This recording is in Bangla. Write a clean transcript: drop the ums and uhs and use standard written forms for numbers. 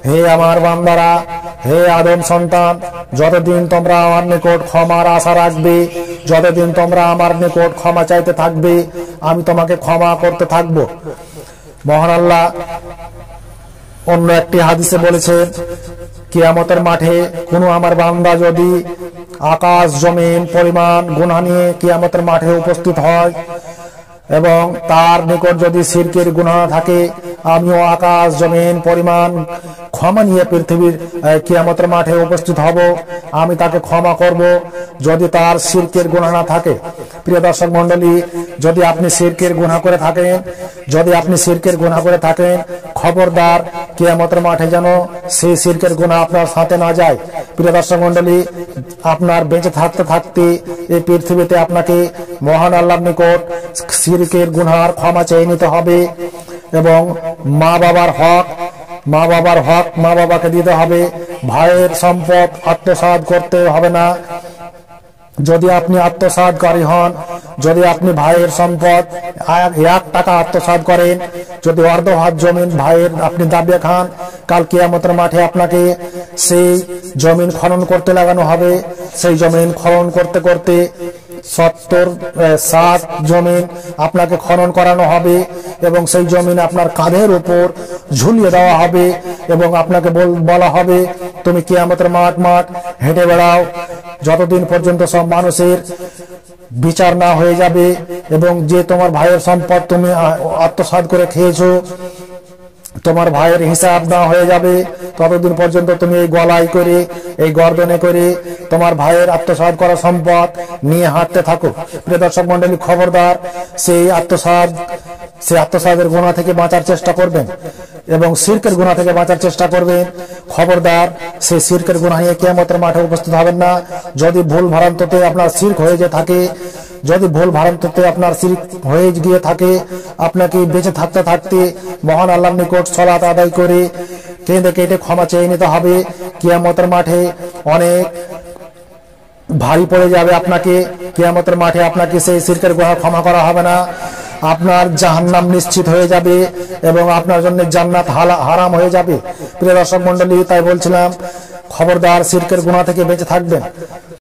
হে আমার বান্দারা, হে আদম সন্তান, যতদিন তোমরা আমার নিকট ক্ষমার আশা রাখবে, যতদিন তোমরা আমার নিকট ক্ষমা চাইতে থাকবে, আমি তোমাকে ক্ষমা করতে থাকবো। মহান আল্লাহ অন্য একটি হাদিসে বলেছেন, কিয়ামতের মাঠে কোনো আমার বান্দা যদি আকাশ জমিন পরিমাণ গুনাহ নিয়ে কিয়ামতের মাঠে উপস্থিত হয় এবং তার নিকট যদি শিরকের গুনাহ থাকে, আমিও আকাশ জমিন পরিমাণ ক্ষমা নিয়ে পৃথিবীর কিয়ামতের মাঠে উপস্থিত হব, আমি তাকে ক্ষমা করব যদি তার শিরকের গুনাহ না থাকে। প্রিয় দর্শক মণ্ডলী, যদি আপনি শিরকের গুনাহ করে থাকেন, যদি আপনি শিরকের গুনাহ করে থাকেন, খবরদার কিয়ামতের মাঠে যেন সেই শিরকের গুনাহ আপনার সাথে না যায়। প্রিয় দর্শক মণ্ডলী, আপনার বেঁচে থাকতে থাকতে এই পৃথিবীতে আপনাকে মহান আল্লাহর নিকট শিরকের গুনার ক্ষমা চেয়ে নিতে হবে এবং মা বাবার হক মা বাবাকে দিতে হবে। ভাইয়ের সম্পদ আত্মসাৎ করতে হবে না। যদি আপনি আত্মসাৎকারী হন, যদি আপনি ভাইয়ের সম্পদ 1 টাকা আত্মসাৎ করেন, যদি অর্ধ হাত জমিন ভাইয়ের আপনি দাবিয়ে খান, কাল কিয়ামতের মাঠে আপনাকে সেই জমিন খনন করতে লাগানো হবে। সেই জমিন খনন করতে করতে 70 জমিন আপনাকে খনন করানো হবে এবং সেই জমিন আপনার কাঁধের উপর ঝুলিয়ে দেওয়া হবে এবং আপনাকে বলা হবে, তুমি কিয়ামতের মাঠ হেঁটে বেড়াও, যতদিন পর্যন্ত সব মানুষের বিচার না হয়ে যাবে এবং যে তোমার ভাইয়ের সম্পদ তুমি আত্মসাৎ করে খেয়েছো, তোমার ভাইয়ের হিসাব না হয়ে যাবে, ততদিন পর্যন্ত তুমি এই গলায় করে এই গর্দনে করে তোমার ভাইয়ের আত্মসাৎ করা সম্পদ নিয়ে হাঁটতে থাকো। প্রিয় দর্শক মণ্ডলী, খবরদার সেই আত্মসাতের গুনাহ থেকে বাঁচার চেষ্টা করবেন এবং শিরকের গুনাহ থেকে বাঁচার চেষ্টা করবেন। খবরদার সেই শিরকের গুনাহ নিয়ে কিয়ামতের মাঠে উপস্থিত হবেন না। যদি ভুল ভ্রান্তিতে আপনার শিরক হয়ে যে থাকে, যদি ভুল ভ্রান্তিতে আপনার শিরক হয়ে গিয়ে থাকে, আপনাকে বেঁচে থাকতে থাকতে মহান আল্লাহর নিকট সালাত আদায় করে কেঁদে কেটে ক্ষমা চেয়ে নিতে হবে। কিয়ামতের মাঠে অনেক ভারী পড়ে যাবে আপনাকে। কিয়ামতের মাঠে আপনাকে সেই শিরকের গুনাহ ক্ষমা করা হবে না। আপনার জাহান্নাম নিশ্চিত হয়ে যাবে এবং আপনার জন্য জান্নাত হারাম হয়ে যাবে। প্রিয় দর্শক মণ্ডলী, তাই বলছিলাম, খবরদার শিরকের গুনাহ থেকে বেঁচে থাকবেন।